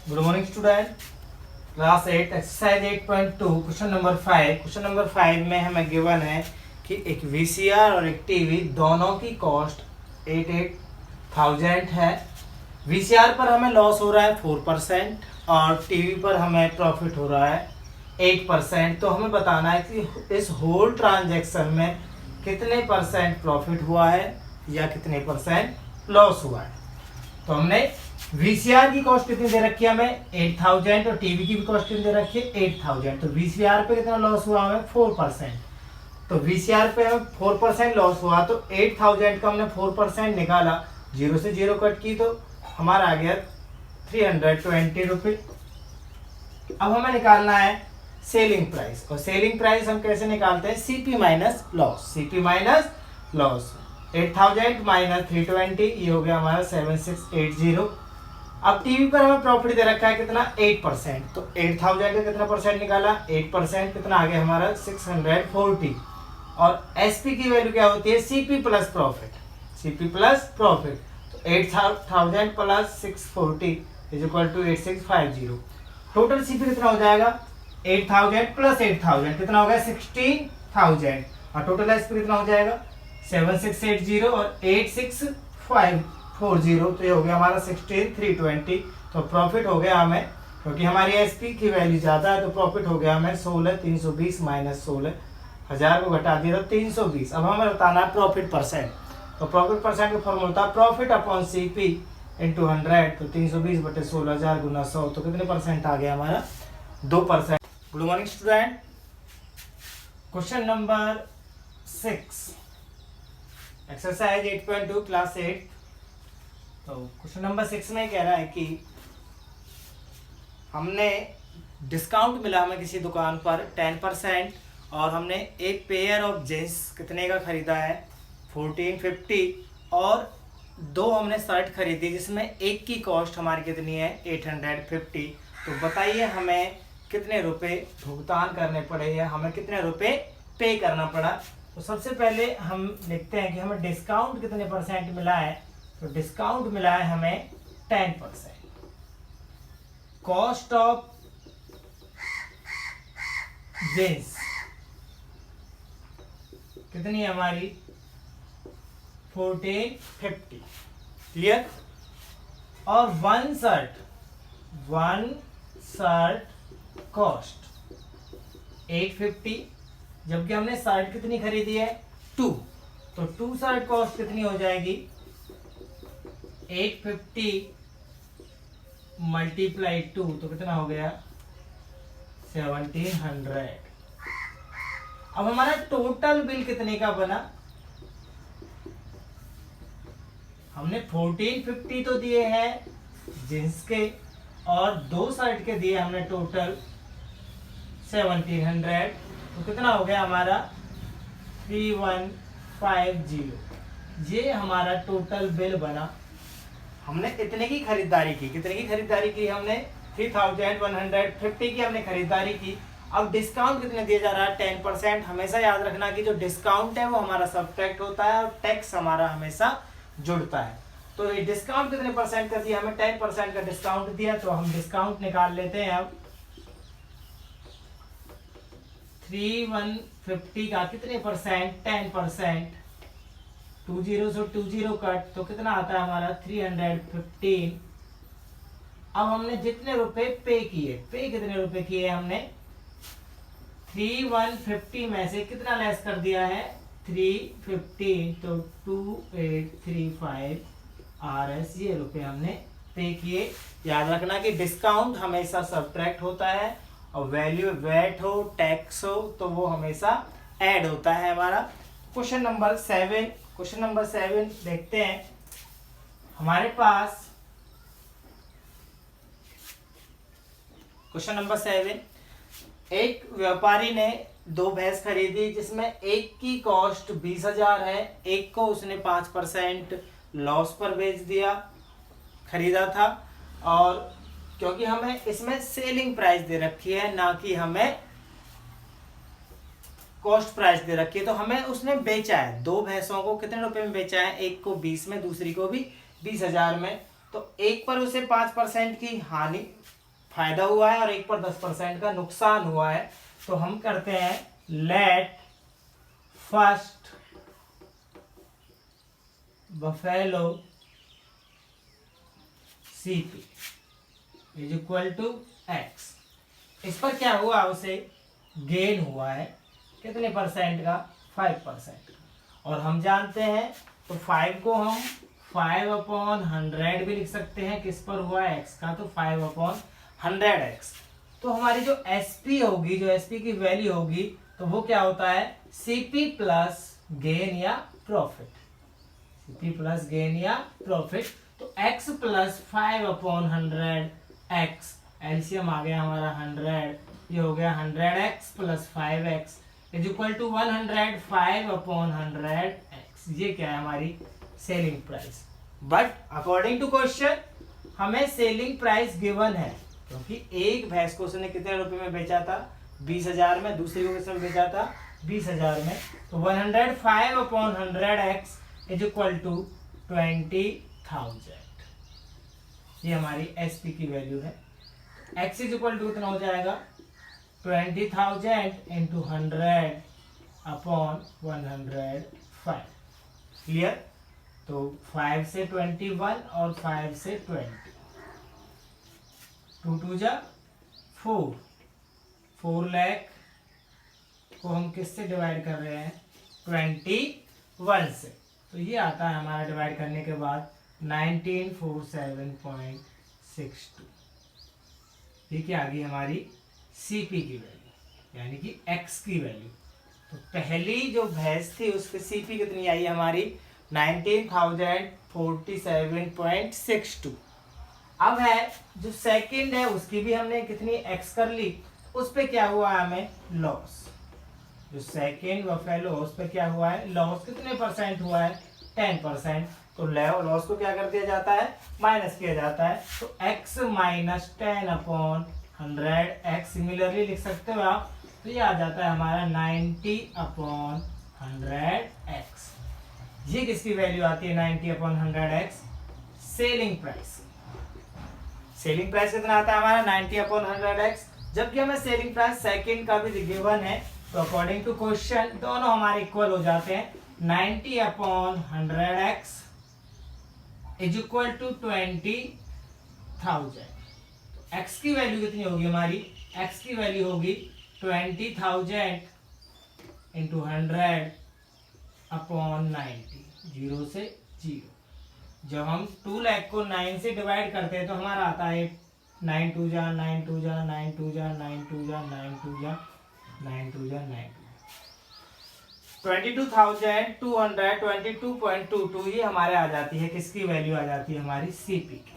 Good morning student. Class 8 exercise 8.2 question number 5। Question number 5 में हमें given है कि एक वीसीआर और एक टीवी दोनों की कॉस्ट 88,000 है। वीसीआर पर हमें लॉस हो रहा है 4% और टीवी पर हमें प्रॉफिट हो रहा है 8%। तो हमें बताना है कि इस होल ट्रांजैक्शन में कितने परसेंट प्रॉफिट हुआ है या कितने परसेंट लॉस हुआ है। तो हमने वीसीआर की कॉस्ट कितनी दे रखी है हमें 8000 और टीवी की भी कॉस्ट कितनी दे रखी है 8000। तो वीसीआर पे कितना लॉस हुआ हमें 4%। तो वीसीआर पे हमें 4% लॉस हुआ तो 8000 का हमने 4% निकाला, 0 से 0 कट की तो हमारा आ गया 320 रुपये। अब हमें निकालना है सेलिंग प्राइस, और सेलिंग प्राइस हम कैसे निकालते हैं CP minus loss. CP minus loss 8000 minus 320 ये हो गया हमारा 7680। अब टीवी पर हमें प्रॉफिट दे रखा है कितना 8%। तो 8000 का कितना परसेंट निकाला 8%, कितना आ गया हमारा 640। और एसपी की वैल्यू क्या होती है CP plus profit. CP plus profit तो 8000 plus 640 is equal to 8650। Total CP कितना हो जाएगा 8000 प्लस 8000 कितना हो गया 16000। और टोटल एसपी कितना हो जाएगा 7680 और 86540। तो ये हो गया हमारा 16320। तो प्रॉफिट हो गया हमें, क्योंकि हमारी एसपी की वैल्यू ज्यादा है तो प्रॉफिट हो गया हमें 16320 माइनस 16000 को घटा दिया तो 320। अब हमें बताना है प्रॉफिट परसेंट। तो प्रॉफिट परसेंट का फॉर्मूला था प्रॉफिट अपॉन सीपी इंटू 100। तो 320 बटे 16000 गुना 100 तो कितने परसेंट आ गया हमारा 2%। Good morning student. Question number 6 exercise 8.2 class 8। तो क्वेश्चन नंबर 6 में कह रहा है कि हमने डिस्काउंट मिला हमें किसी दुकान पर 10% और हमने एक पेयर ऑफ जींस कितने का खरीदा है 1450 और दो हमने शर्ट खरीदी जिसमें एक की कॉस्ट हमारी कितनी है 850। तो बताइए हमें कितने रुपए भुगतान करने पड़े या हमें कितने रुपए पे करना पड़ा। तो सबसे पहले हम लिखते हैं कि हमें डिस्काउंट कितने परसेंट मिला है। तो डिस्काउंट मिला है हमें 10%। कॉस्ट ऑफ जींस कितनी है हमारी 1450। क्लियर। और वन शर्ट कॉस्ट 850, जबकि हमने शर्ट कितनी खरीदी है 2। तो 2 शर्ट कॉस्ट कितनी हो जाएगी 850 मल्टीप्लाई 2 तो कितना हो गया 1700। अब हमारा टोटल बिल कितने का बना, हमने 1450 तो दिए हैं जींस के और 2 शर्ट के दिए हमने टोटल 1700। तो कितना हो गया हमारा 3150। ये हमारा टोटल बिल बना। हमने इतने की खरीदारी की, कितने की खरीदारी की हमने 3150 की हमने खरीदारी की। अब डिस्काउंट कितने दिया जा रहा है 10%। हमेशा याद रखना कि जो डिस्काउंट है वो हमारा सब्ट्रैक्ट होता है और टैक्स हमारा हमेशा जुड़ता है। तो ये डिस्काउंट कितने परसेंट का दिया हमें 10% का डिस्काउंट दिया। तो हम डिस्काउंट निकाल लेते हैं। अब 3150 का कितने परसेंट 10%। 20 से 20 कट तो कितना आता है हमारा 315। अब हमने जितने रुपए पे किए, पे कितने रुपए किए हमने 3150 में से कितना लेस कर दिया है 315। तो 2835 RS ये रुपए हमने पे किए। याद रखना कि डिस्काउंट हमेशा सब्ट्रैक्ट होता है और वैल्यू वेट हो टैक्स हो तो वो हमेशा ऐड होता है हमारा। क्वेश्चन नंबर 7 देखते हैं। हमारे पास क्वेश्चन नंबर 7, एक व्यापारी ने 2 भैंस खरीदी जिसमें एक की कॉस्ट 20,000 है, एक को उसने 5% लॉस पर बेच दिया, खरीदा था। और क्योंकि हमें इसमें सेलिंग प्राइस दे रखी है ना कि हमें कॉस्ट प्राइस दे रखी है, तो हमें उसने बेचा है 2 भैंसों को कितने रुपए में बेचा है, एक को 20 में दूसरी को भी 20,000 में। तो एक पर उसे 5% की हानि फायदा हुआ है और एक पर 10% का नुकसान हुआ है। तो हम करते हैं let first buffalo CP is equal to x. इस पर क्या हुआ, उसे गेन हुआ है कितने परसेंट का, 5%। और हम जानते हैं तो 5 को हम 5/100 भी लिख सकते हैं, किस पर हुआ है, x का, तो 5/100x। तो हमारी जो SP होगी, जो SP की वैल्यू होगी, तो वो क्या होता है, CP प्लस गेन या प्रॉफिट, CP प्लस गेन या प्रॉफिट। तो x प्लस 5/100x, एलसीएम आ गया हमारा 100, ये हो गया 100x plus 5x is equal to 100, 5/100x। ये क्या है, हमारी selling price. But according to question हमें सेलिंग प्राइस गिवन है, क्योंकि एक भैंस को उसने कितने रुपए में बेचा था, 20,000 में, दूसरी को कितने में बेचा था, 20,000 में। तो 100 5/100x इज इक्वल टू 20,000। ये हमारी SP की वैल्यू है। x इज इक्वल टू कितना हो जाएगा, 20,000 इंटू 100/105। क्लियर। तो 5 से 21 और 5 से 20, 2 2 जा 4, 4 लाख को हम किससे डिवाइड कर रहे हैं, 21 से। तो ये आता है हमारा डिवाइड करने के बाद 1947.62। ठीक है, आ गई हमारी CP की वैल्यू, यानी कि x की वैल्यू। तो पहली जो भैंस थी उसकी CP कितनी आई हमारी, 19,047.62। अब है जो सेकंड है, उसकी भी हमने कितनी x कर ली, उस पे क्या हुआ है हमें लॉस। जो सेकंड बफेलो उस पे क्या हुआ है, लॉस कितने परसेंट हुआ है, 10%। तो लॉस को क्या कर दिया जाता है, माइनस किया जाता है। तो x माइनस 10/100x सिमिलरली लिख सकते हो आप। तो ये आ जाता है हमारा 90/100x। ये किसकी वैल्यू आती है, 90/100x, selling price. Selling price कितना आता है हमारा, 90/100x। जबकि हमें सेलिंग प्राइस सेकंड का भी गिवन है, तो अकॉर्डिंग टू क्वेश्चन दोनों हमारे इक्वल हो जाते हैं। 90/100x is equal to 20,000। x की वैल्यू कितनी होगी हमारी, x की वैल्यू होगी 20,000 इंटू 100/90, 0 से 0। जब हम 2 लाख को 9 से डिवाइड करते हैं तो हमारा आता है 9 2 जा 9 2 जा 9 2 जा 9 2 जा 9 2 जा 9 2 जा 9 22,222 ये हमारे आ जाती है, किसकी वैल्यू आ जाती है, हमारी CP की।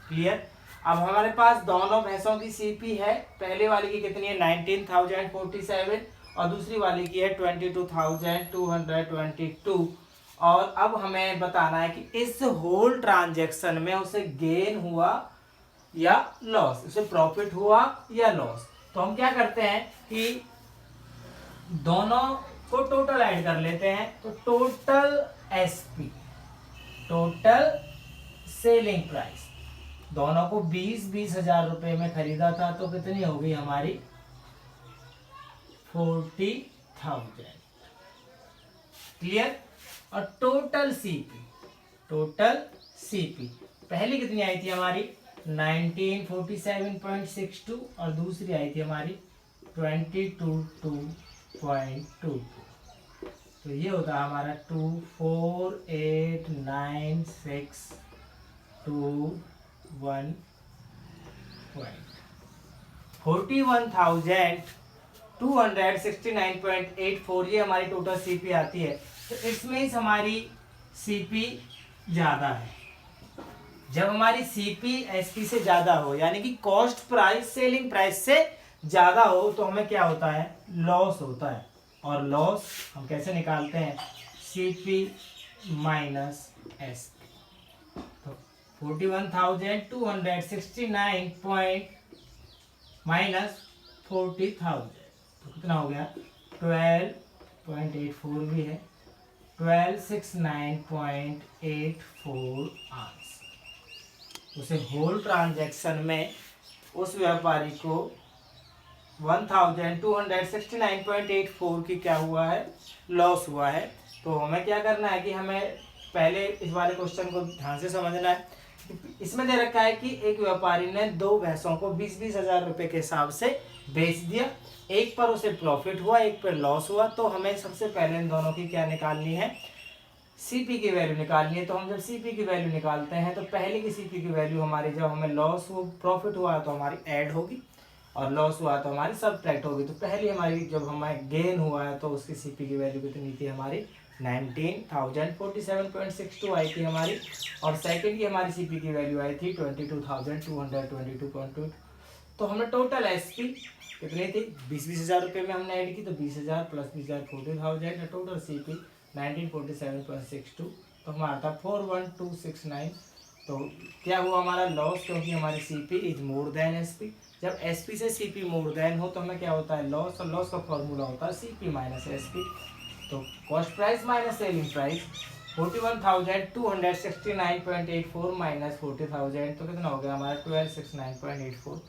क्लियर। अब हमारे पास दोनों भैंसों की CP है, पहले वाली की कितनी है, 19,047 और दूसरी वाली की है 22,222। और अब हमें बताना है कि इस होल ट्रांजैक्शन में उसे गेन हुआ या लॉस, उसे प्रॉफिट हुआ या लॉस। तो हम क्या करते हैं कि दोनों को टोटल ऐड कर लेते हैं। तो total SP, total selling price, दोनों को 20,000 रुपए में खरीदा था, तो कितनी हो गई हमारी 40,000। क्लियर। और टोटल CP पहली कितनी आई थी हमारी 1947.62 और दूसरी आई थी हमारी 22,222। तो ये होता है हमारा 24,896,221 41,269.84 ये हमारी टोटल CP आती है। तो इसमें ही हमारी CP ज्यादा है। जब हमारी CP SP से ज्यादा हो, यानी कि कॉस्ट प्राइस सेलिंग प्राइस से ज्यादा हो, तो हमें क्या होता है, लॉस होता है। और लॉस हम कैसे निकालते हैं, CP माइनस SP। तो 41,269 माइनस 40,000 तो कितना हो गया, 12.84 भी है, 1269.84 आंसर। उसे होल ट्रांजैक्शन में उस व्यापारी को 1269.84 की क्या हुआ है, लॉस हुआ है। तो हमें क्या करना है कि हमें पहले इस वाले क्वेश्चन को ध्यान से समझना है। इसमें दे रखा है कि एक व्यापारी ने 2 भैंसों को 20-20 हजार रुपए के हिसाब से बेच दिया, एक पर उसे प्रॉफिट हुआ, एक पर लॉस हुआ। तो हमें सबसे पहले इन दोनों की क्या निकालनी है, सीपी की वैल्यू निकालनी है। तो हम जब सीपी की वैल्यू निकालते हैं तो पहले की सीपी की वैल्यू हमारी, जब हमें लॉस हो प्रॉफिट हुआ तो हमारी ऐड होगी और लॉस हुआ तो हमारी सब्ट्रैक्ट होगी। तो पहली हमारी जब हमें गेन हुआ है तो उसकी सीपी की वैल्यू कितनी थी हमारी, 19,047.62 आई थी हमारी। और सेकंड की हमारी सीपी की वैल्यू आई थी 22,222.2। तो हमें टोटल एसपी कितनी थी, 20-20 हजार रुपये में हमने ऐड की, तो 20,000 प्लस 20,000 40,000, टोटल सीपी 1947.62। तो हमारा था 41269। तो क्या हुआ हमारा लॉस, क्योंकि हमारी CP is more than SP. जब एसपी से सीपी मोर देन हो तो हमें क्या होता है, लॉस, और लॉस का फॉर्मूला होता है सीपी माइनस एसपी। तो cost price minus selling price 41,269.84 minus 40,000, तो कितना हो गया हमारा 1269.84।